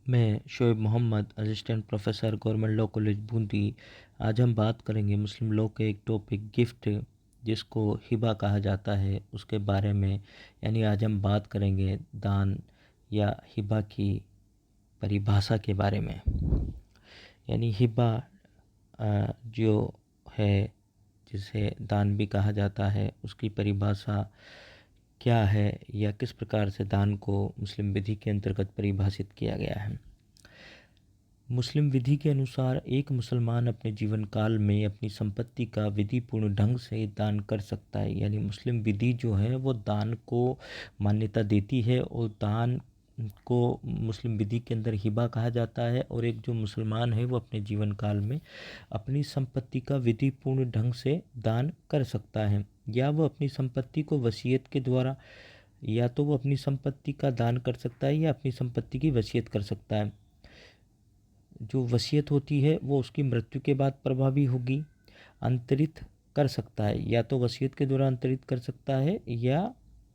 मैं Shoaib Mohammad, assistant professor, government law college Bundi. आज हम बात करेंगे मुस्लिम लॉ के एक टॉपिक गिफ्ट, जिसको हिबा कहा जाता है, उसके बारे में। यानी आज हम बात करेंगे दान या हिबा की परिभाषा के बारे में। यानी हिबा जो है, जिसे दान भी कहा जाता है, उसकी परिभाषा क्या है या किस प्रकार से दान को मुस्लिम विधि के अंतर्गत परिभाषित किया गया है। मुस्लिम विधि के अनुसार एक मुसलमान अपने जीवन काल में अपनी संपत्ति का विधिपूर्ण ढंग से दान कर सकता है। यानी मुस्लिम विधि जो है वो दान को मान्यता देती है, और दान को मुस्लिम विधि के अंदर हिबा कहा जाता है। और एक जो मुसलमान है वो अपने जीवन काल में अपनी संपत्ति का विधिपूर्ण ढंग से दान कर सकता है, या वो अपनी संपत्ति को वसीयत के द्वारा, या तो वो अपनी संपत्ति का दान कर सकता है या अपनी संपत्ति की वसीयत कर सकता है। जो वसीयत होती है वो उसकी मृत्यु के बाद प्रभावी होगी। अंतरित कर सकता है, या तो वसीयत के द्वारा अंतरित कर सकता है, या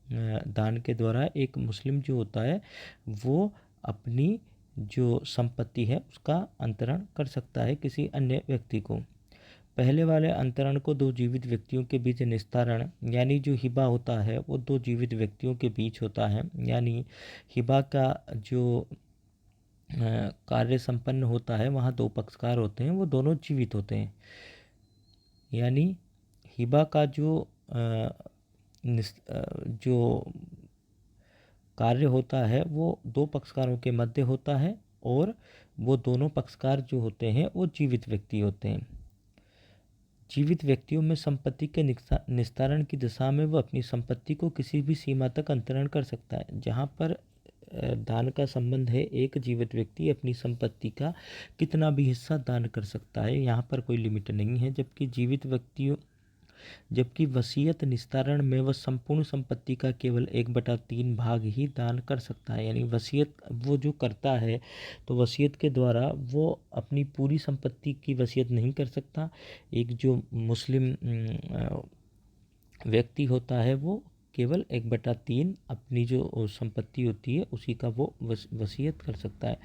दान के द्वारा एक मुस्लिम जो होता है वो अपनी जो संपत्ति है उसका अंतरण कर सकता है किसी अन्य व्यक्ति को। पहले वाले अंतरण को दो जीवित व्यक्तियों के बीच निस्तारण, यानी जो हिबा होता है वो दो जीवित व्यक्तियों के बीच होता है। यानी हिबा का जो कार्य संपन्न होता है, वहाँ दो पक्षकार होते हैं, वो दोनों जीवित होते हैं। यानी हिबा का जो कार्य होता है वो दो पक्षकारों के मध्य होता है, और वो दोनों पक्षकार जो होते हैं वो जीवित व्यक्ति होते हैं। जीवित व्यक्तियों में संपत्ति के निस्तारण की दशा में वह अपनी संपत्ति को किसी भी सीमा तक अंतरण कर सकता है। जहाँ पर दान का संबंध है, एक जीवित व्यक्ति अपनी संपत्ति का कितना भी हिस्सा दान कर सकता है, यहाँ पर कोई लिमिट नहीं है। जबकि वसीयत निस्तारण में वह संपूर्ण संपत्ति का केवल 1/3 भाग ही दान कर सकता है। यानी वसीयत वो जो करता है, तो वसीयत के द्वारा वो अपनी पूरी संपत्ति की वसीयत नहीं कर सकता। एक जो मुस्लिम व्यक्ति होता है वो केवल 1/3 अपनी जो संपत्ति होती है उसी का वो वसीयत कर सकता है।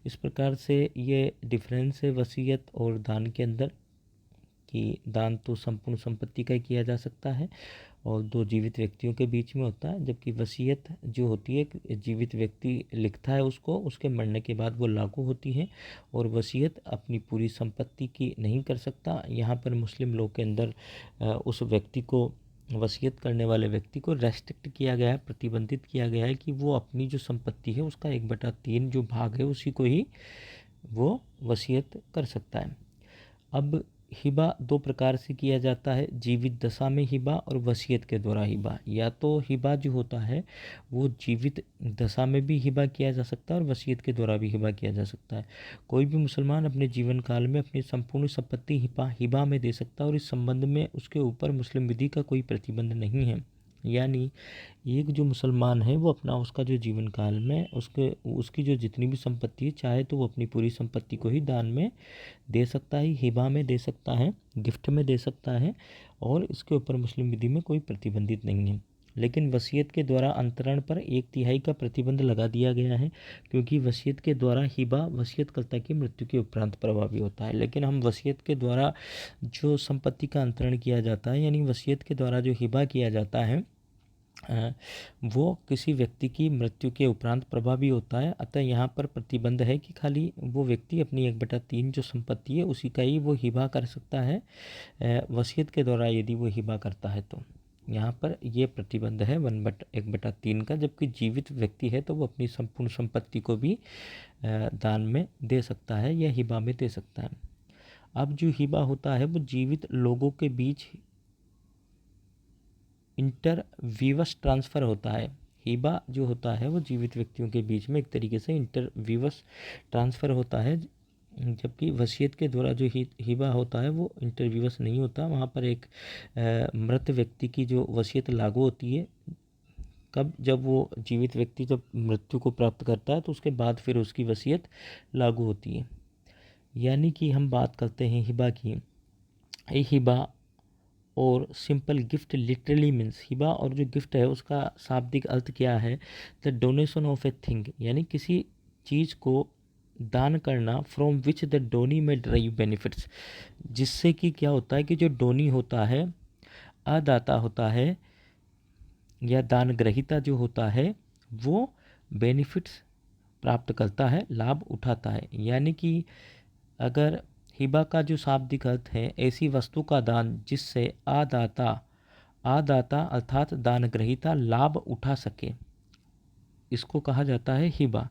इस प्रकार से ये डिफरेंस है वसीयत और दान के अंदर, कि दान तो संपूर्ण संपत्ति का ही किया जा सकता है और दो जीवित व्यक्तियों के बीच में होता है, जबकि वसीयत जो होती है जीवित व्यक्ति लिखता है उसको, उसके मरने के बाद वो लागू होती है। और वसीयत अपनी पूरी संपत्ति की नहीं कर सकता। यहाँ पर मुस्लिम लोग के अंदर उस व्यक्ति को, वसीयत करने वाले व्यक्ति को रेस्ट्रिक्ट किया गया है, प्रतिबंधित किया गया है कि वो अपनी जो संपत्ति है उसका 1/3 जो भाग है उसी को ही वो वसीयत कर सकता है। अब हिबा दो प्रकार से किया जाता है, जीवित दशा में हिबा और वसीयत के द्वारा हिबा। या तो हिबा जो होता है वो जीवित दशा में भी हिबा किया जा सकता है और वसीयत के द्वारा भी हिबा किया जा सकता है। कोई भी मुसलमान अपने जीवन काल में अपनी संपूर्ण संपत्ति हिबा में दे सकता है, और इस संबंध में उसके ऊपर मुस्लिम विधि का कोई प्रतिबंध नहीं है। यानी एक जो मुसलमान है वो अपना, उसका जो जीवन काल में उसकी जो जितनी भी संपत्ति है, चाहे तो वो अपनी पूरी संपत्ति को ही दान में दे सकता है, हिबा में दे सकता है, गिफ्ट में दे सकता है, और इसके ऊपर मुस्लिम विधि में कोई प्रतिबंधित नहीं है। लेकिन वसीयत के द्वारा अंतरण पर 1/3 का प्रतिबंध लगा दिया गया है, क्योंकि वसीयत के द्वारा हिबा वसीयतकर्ता की मृत्यु के उपरांत प्रभावी होता है। लेकिन हम वसीयत के द्वारा जो संपत्ति का अंतरण किया जाता है, यानी वसीयत के द्वारा जो हिबा किया जाता है, वो किसी व्यक्ति की मृत्यु के उपरांत प्रभावी होता है। अतः यहाँ पर प्रतिबंध है कि खाली वो व्यक्ति अपनी 1/3 जो संपत्ति है उसी का ही वो हिबा कर सकता है वसीयत के द्वारा। यदि वो हिबा करता है तो यहाँ पर ये प्रतिबंध है 1/3 का। जबकि जीवित व्यक्ति है तो वो अपनी संपूर्ण संपत्ति को भी दान में दे सकता है या हिबा में दे सकता है। अब जो हिबा होता है वो जीवित लोगों के बीच इंटरवीवस ट्रांसफ़र होता है। हिबा जो होता है वो जीवित व्यक्तियों के बीच में एक तरीके से इंटरवीवस ट्रांसफ़र होता है, जबकि वसीयत के द्वारा जो हिबा होता है वो इंटरवीवस नहीं होता। वहाँ पर एक मृत व्यक्ति की जो वसीयत लागू होती है, कब, जब वो जीवित व्यक्ति जब मृत्यु को प्राप्त करता है तो उसके बाद फिर उसकी वसीयत लागू होती है। यानी कि हम बात करते हैं हिबा की। हिबा और simple gift literally means, Hiba और जो गिफ्ट है उसका शाब्दिक अर्थ क्या है, the donation of a thing, यानी किसी चीज़ को दान करना फ्रॉम विच द डोनी में ड्राइव बेनिफिट्स, जिससे कि क्या होता है कि जो डोनी होता है, अदाता होता है या दान ग्रहीता जो होता है वो बेनिफिट्स प्राप्त करता है, लाभ उठाता है। यानी कि अगर हिबा का जो शाब्दिक अर्थ है ऐसी वस्तु का दान जिससे आदाता अर्थात दान ग्रहीता लाभ उठा सके, इसको कहा जाता है हिबा।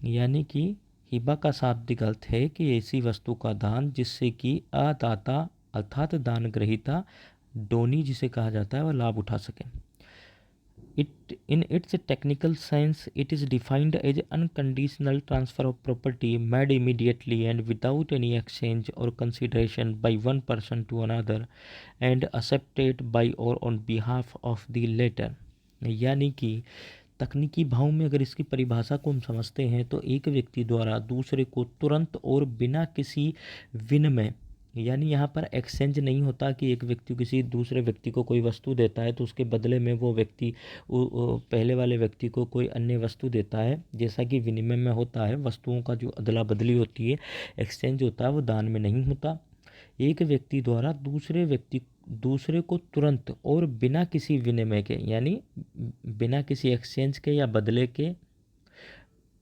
यानी कि हिबा का शाब्दिक अर्थ है कि ऐसी वस्तु का दान जिससे कि अदाता अर्थात दान ग्रहीता, डोनी जिसे कहा जाता है, वह लाभ उठा सके। In its technical sense, it is defined as unconditional transfer of property made immediately and without any exchange or consideration by one person to another and accepted by or on behalf of the latter। यानी कि तकनीकी भाव में अगर इसकी परिभाषा को हम समझते हैं तो एक व्यक्ति द्वारा दूसरे को तुरंत और बिना किसी विनिमय, यानी यहाँ पर एक्सचेंज नहीं होता कि एक व्यक्ति किसी दूसरे व्यक्ति को कोई वस्तु देता है तो उसके बदले में वो व्यक्ति पहले वाले व्यक्ति को कोई अन्य वस्तु देता है, जैसा कि विनिमय में होता है। वस्तुओं का जो अदला बदली होती है, एक्सचेंज होता है, वो दान में नहीं होता। एक व्यक्ति द्वारा दूसरे को तुरंत और बिना किसी विनिमय के, यानी बिना किसी एक्सचेंज के या बदले के,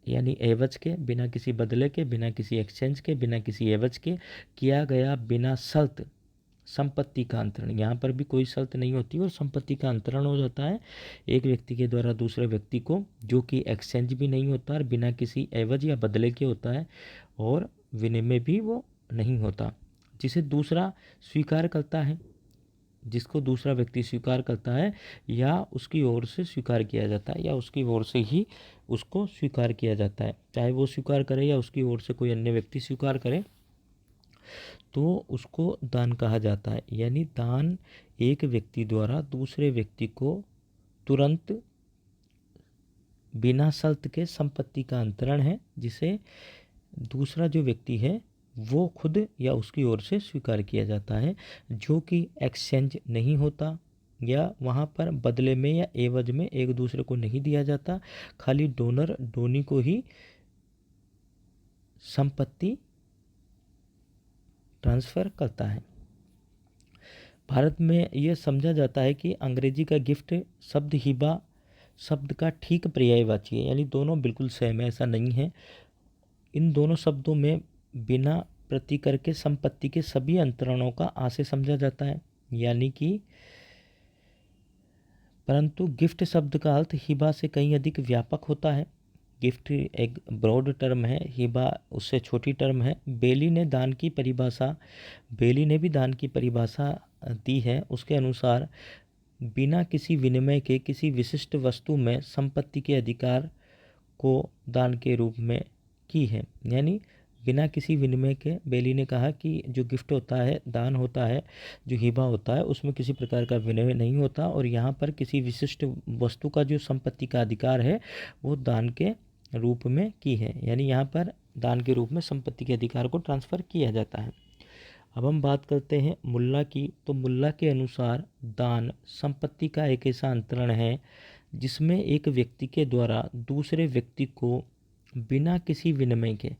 यानी एवज के, बिना किसी बदले के, बिना किसी एक्सचेंज के, बिना किसी एवज के किया गया बिना शर्त संपत्ति का अंतरण। यहाँ पर भी कोई शर्त नहीं होती और संपत्ति का अंतरण हो जाता है एक व्यक्ति के द्वारा दूसरे व्यक्ति को, जो कि एक्सचेंज भी नहीं होता और बिना किसी एवज या बदले के होता है और विनिमय भी वो नहीं होता, जिसे दूसरा स्वीकार करता है, जिसको दूसरा व्यक्ति स्वीकार करता है या उसकी ओर से स्वीकार किया जाता है या उसकी ओर से ही उसको स्वीकार किया जाता है। चाहे वो स्वीकार करे या उसकी ओर से कोई अन्य व्यक्ति स्वीकार करे तो उसको दान कहा जाता है। यानी दान एक व्यक्ति द्वारा दूसरे व्यक्ति को तुरंत बिना शर्त के संपत्ति का अंतरण है, जिसे दूसरा जो व्यक्ति है वो खुद या उसकी ओर से स्वीकार किया जाता है, जो कि एक्सचेंज नहीं होता या वहाँ पर बदले में या एवज में एक दूसरे को नहीं दिया जाता, खाली डोनर डोनी को ही संपत्ति ट्रांसफ़र करता है। भारत में यह समझा जाता है कि अंग्रेजी का गिफ्ट शब्द हिबा शब्द का ठीक पर्यायवाची है, यानी दोनों बिल्कुल सेम है, ऐसा नहीं है। इन दोनों शब्दों में बिना प्रतिकर के संपत्ति के सभी अंतरणों का आशय समझा जाता है, यानी कि परंतु गिफ्ट शब्द का अर्थ हिबा से कहीं अधिक व्यापक होता है। गिफ्ट एक ब्रॉड टर्म है, हिबा उससे छोटी टर्म है। बेली ने भी दान की परिभाषा दी है। उसके अनुसार बिना किसी विनिमय के किसी विशिष्ट वस्तु में संपत्ति के अधिकार को दान के रूप में की है। यानी बिना किसी विनिमय के बेली ने कहा कि जो गिफ्ट होता है, दान होता है, जो हिबा होता है, उसमें किसी प्रकार का विनिमय नहीं होता और यहाँ पर किसी विशिष्ट वस्तु का जो संपत्ति का अधिकार है वो दान के रूप में की है। यानी यहाँ पर दान के रूप में संपत्ति के अधिकार को ट्रांसफ़र किया जाता है। अब हम बात करते हैं मुल्ला की। तो मुल्ला के अनुसार दान संपत्ति का एक ऐसा अंतरण है जिसमें एक व्यक्ति के द्वारा दूसरे व्यक्ति को बिना किसी विनिमय के,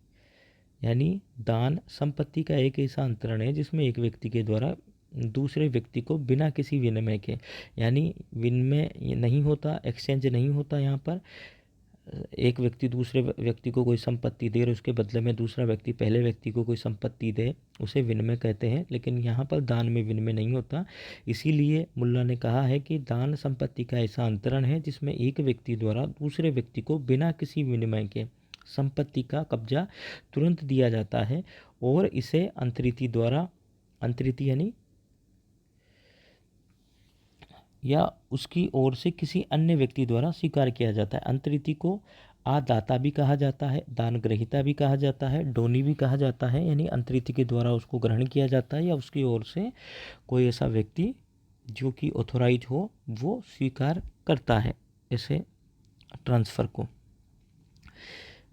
यानी दान संपत्ति का एक ऐसा अंतरण है जिसमें एक व्यक्ति के द्वारा दूसरे व्यक्ति को बिना किसी विनिमय के, यानी विनिमय नहीं होता, एक्सचेंज नहीं होता। यहाँ पर एक व्यक्ति दूसरे व्यक्ति को कोई संपत्ति दे और उसके बदले में दूसरा व्यक्ति पहले व्यक्ति को कोई संपत्ति दे, उसे विनिमय कहते हैं। लेकिन यहाँ पर दान में विनिमय नहीं होता। इसीलिए मुल्ला ने कहा है कि दान संपत्ति का ऐसा अंतरण है जिसमें एक व्यक्ति द्वारा दूसरे व्यक्ति को बिना किसी विनिमय के संपत्ति का कब्जा तुरंत दिया जाता है और इसे अंतरीति यानी या उसकी ओर से किसी अन्य व्यक्ति द्वारा स्वीकार किया जाता है। अंतरीति को आदाता भी कहा जाता है, दान ग्रहीता भी कहा जाता है, डोनी भी कहा जाता है। यानी अंतरीति के द्वारा उसको ग्रहण किया जाता है या उसकी ओर से कोई ऐसा व्यक्ति जो कि ऑथोराइज हो वो स्वीकार करता है ऐसे ट्रांसफ़र को।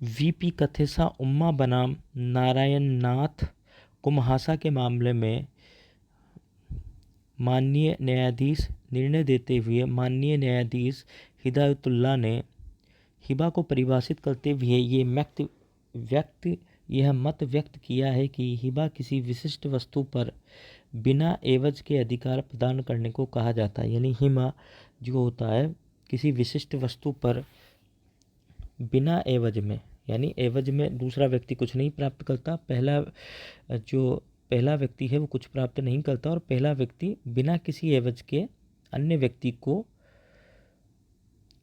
वीपी कथेसा उम्मा बनाम नारायण नाथ कुम्हासा के मामले में माननीय न्यायाधीश निर्णय देते हुए माननीय न्यायाधीश हिदायतुल्लाह ने हिबा को परिभाषित करते हुए ये यह मत व्यक्त किया है कि हिबा किसी विशिष्ट वस्तु पर बिना एवज के अधिकार प्रदान करने को कहा जाता है। यानी हिबा जो होता है किसी विशिष्ट वस्तु पर बिना एवज में, यानी एवज में दूसरा व्यक्ति कुछ नहीं प्राप्त करता, पहला व्यक्ति है वो कुछ प्राप्त नहीं करता, और पहला व्यक्ति बिना किसी एवज के अन्य व्यक्ति को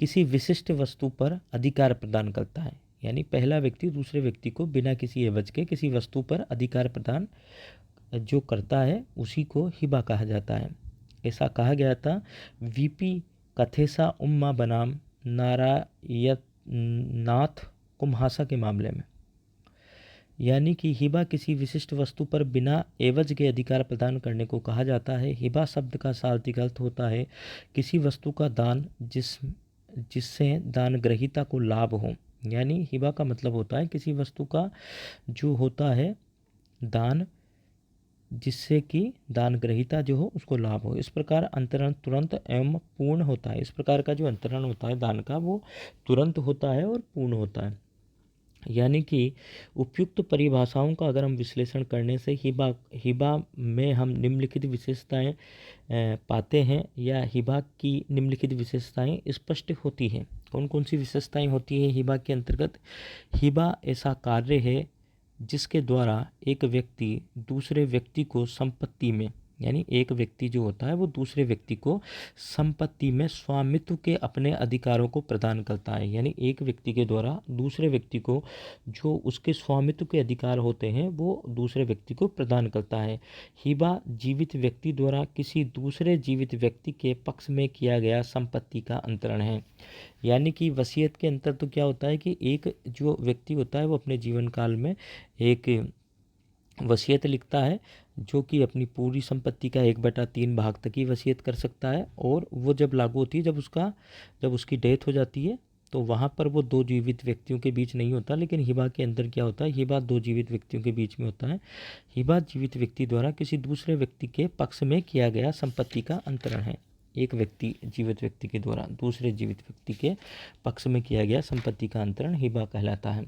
किसी विशिष्ट वस्तु पर अधिकार प्रदान करता है। यानी पहला व्यक्ति दूसरे व्यक्ति को बिना किसी एवज के किसी वस्तु पर अधिकार प्रदान जो करता है उसी को हिबा कहा जाता है। ऐसा कहा गया था वीपी कथेसा उम्मा बनाम नारायणनाथ कुम्हासा के मामले में। यानी कि हिबा किसी विशिष्ट वस्तु पर बिना एवज के अधिकार प्रदान करने को कहा जाता है। हिबा शब्द का शाब्दिक अर्थ होता है किसी वस्तु का दान जिससे दान ग्रहीता को लाभ हो। यानी हिबा का मतलब होता है किसी वस्तु का जो होता है दान जिससे कि दान ग्रहीता जो हो उसको लाभ हो। इस प्रकार अंतरण तुरंत एवं पूर्ण होता है। इस प्रकार का जो अंतरण होता है दान का वो तुरंत होता है और पूर्ण होता है। यानी कि उपयुक्त परिभाषाओं का अगर हम विश्लेषण करने से हिबा में हम निम्नलिखित विशेषताएं पाते हैं, या हिबा की निम्नलिखित विशेषताएं स्पष्ट होती हैं। कौन कौन सी विशेषताएं होती हैं हिबा के अंतर्गत? हिबा ऐसा कार्य है जिसके द्वारा एक व्यक्ति दूसरे व्यक्ति को संपत्ति में, यानी एक व्यक्ति जो होता है वो दूसरे व्यक्ति को संपत्ति में स्वामित्व के अपने अधिकारों को प्रदान करता है। यानी एक व्यक्ति के द्वारा दूसरे व्यक्ति को जो उसके स्वामित्व के अधिकार होते हैं वो दूसरे व्यक्ति को प्रदान करता है। हिबा जीवित व्यक्ति द्वारा किसी दूसरे जीवित व्यक्ति के पक्ष में किया गया संपत्ति का अंतरण है। यानी कि वसीयत के अंतर तो क्या होता है कि एक जो व्यक्ति होता है वो अपने जीवन काल में एक वसीयत लिखता है जो कि अपनी पूरी संपत्ति का 1/3 भाग तक ही वसीयत कर सकता है, और वो जब लागू होती है जब उसकी डेथ हो जाती है तो वहाँ पर वो दो जीवित व्यक्तियों के बीच नहीं होता। लेकिन हिबा के अंदर क्या होता है, हिबा दो जीवित व्यक्तियों के बीच में होता है। हिबा जीवित व्यक्ति द्वारा किसी दूसरे व्यक्ति के पक्ष में किया गया संपत्ति का अंतरण है। एक व्यक्ति जीवित व्यक्ति के द्वारा दूसरे जीवित व्यक्ति के पक्ष में किया गया संपत्ति का अंतरण हिबा कहलाता है।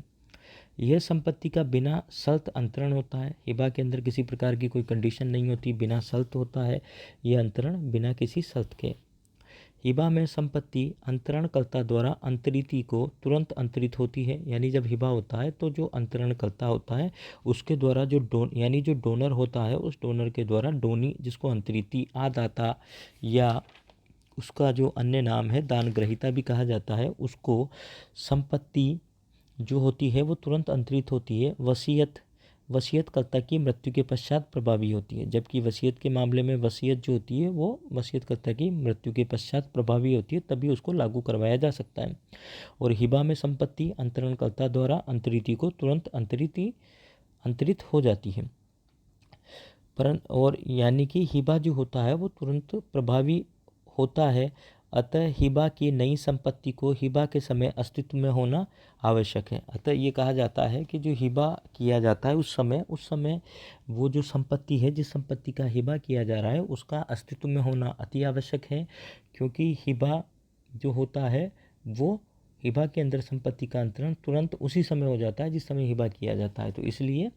यह संपत्ति का बिना शर्त अंतरण होता है। हिबा के अंदर किसी प्रकार की कोई कंडीशन नहीं होती, बिना शर्त होता है यह अंतरण, बिना किसी शर्त के। हिबा में संपत्ति अंतरणकर्ता द्वारा अंतरिति को तुरंत अंतरित होती है। यानी जब हिबा होता है तो जो अंतरणकर्ता होता है उसके द्वारा जो डोनर होता है उस डोनर के द्वारा डोनी, जिसको अंतरिति आदाता या उसका जो अन्य नाम है दान ग्रहीता भी कहा जाता है, उसको संपत्ति जो होती है वो तुरंत अंतरित होती है। वसीयतकर्ता की मृत्यु के पश्चात प्रभावी होती है। जबकि वसीयत के मामले में वसीयत जो होती है वो वसीयतकर्ता की मृत्यु के पश्चात प्रभावी होती है, तभी उसको लागू करवाया जा सकता है। और हिबा में संपत्ति अंतरणकर्ता द्वारा अंतरिति को तुरंत अंतरित हो जाती है। और यानी कि हिबा जो होता है वो तुरंत प्रभावी होता है। अतः हिबा की नई संपत्ति को हिबा के समय अस्तित्व में होना आवश्यक है। अतः ये कहा जाता है कि जो हिबा किया जाता है उस समय वो जो संपत्ति है, जिस संपत्ति का हिबा किया जा रहा है उसका अस्तित्व में होना अति आवश्यक है, क्योंकि हिबा जो होता है वो हिबा के अंदर संपत्ति का अंतरण तुरंत उसी समय हो जाता है जिस समय हिबा किया जाता है। तो इसलिए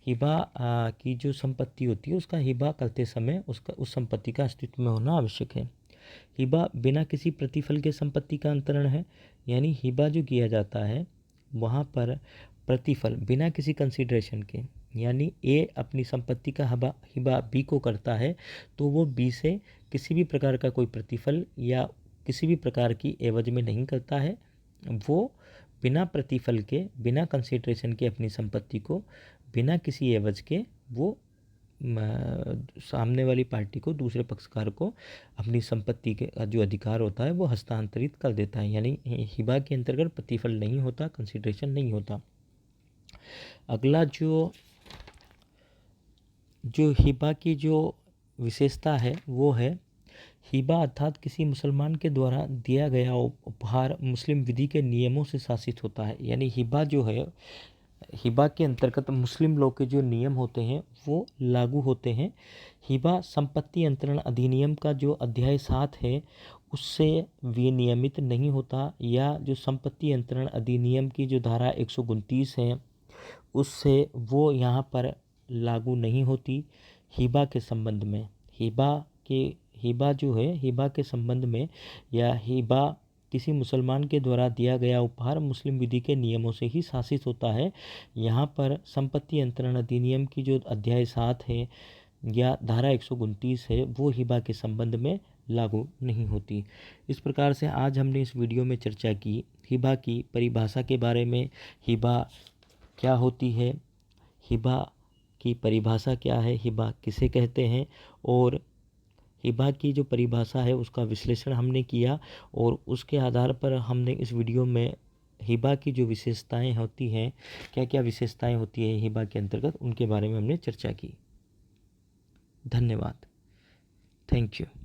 हिबा की जो संपत्ति होती है उसका हिबा करते समय उस संपत्ति का अस्तित्व में होना आवश्यक है। हिबा बिना किसी प्रतिफल के संपत्ति का अंतरण है। यानी हिबा जो किया जाता है वहाँ पर प्रतिफल बिना किसी कंसिडरेशन के, यानी ए अपनी संपत्ति का हिबा बी को करता है तो वो बी से किसी भी प्रकार का कोई प्रतिफल या किसी भी प्रकार की एवज में नहीं करता है। वो बिना प्रतिफल के, बिना कंसिडरेशन के अपनी संपत्ति को बिना किसी एवज के वो सामने वाली पार्टी को, दूसरे पक्षकार को अपनी संपत्ति के जो अधिकार होता है वो हस्तांतरित कर देता है। यानी हिबा के अंतर्गत प्रतिफल नहीं होता, कंसिडरेशन नहीं होता। अगला जो हिबा की जो विशेषता है वो है हिबा अर्थात किसी मुसलमान के द्वारा दिया गया उपहार मुस्लिम विधि के नियमों से शासित होता है। यानी हिबा जो है, हिबा के अंतर्गत मुस्लिम लोग के जो नियम होते हैं वो लागू होते हैं। हिबा संपत्ति अंतरण अधिनियम का जो अध्याय 7 है उससे विनियमित नहीं होता, या जो संपत्ति अंतरण अधिनियम की जो धारा 129 है उससे वो यहाँ पर लागू नहीं होती हिबा के संबंध में। हिबा जो है, हिबा के संबंध में या हिबा किसी मुसलमान के द्वारा दिया गया उपहार मुस्लिम विधि के नियमों से ही शासित होता है। यहाँ पर संपत्ति अंतरण अधिनियम की जो अध्याय 7 है या धारा 129 है वो हिबा के संबंध में लागू नहीं होती। इस प्रकार से आज हमने इस वीडियो में चर्चा की हिबा की परिभाषा के बारे में। हिबा क्या होती है, हिबा की परिभाषा क्या है, हिबा किसे कहते हैं, और हिबा की जो परिभाषा है उसका विश्लेषण हमने किया। और उसके आधार पर हमने इस वीडियो में हिबा की जो विशेषताएं होती हैं, क्या क्या विशेषताएं होती हैं हिबा के अंतर्गत, उनके बारे में हमने चर्चा की। धन्यवाद। Thank you.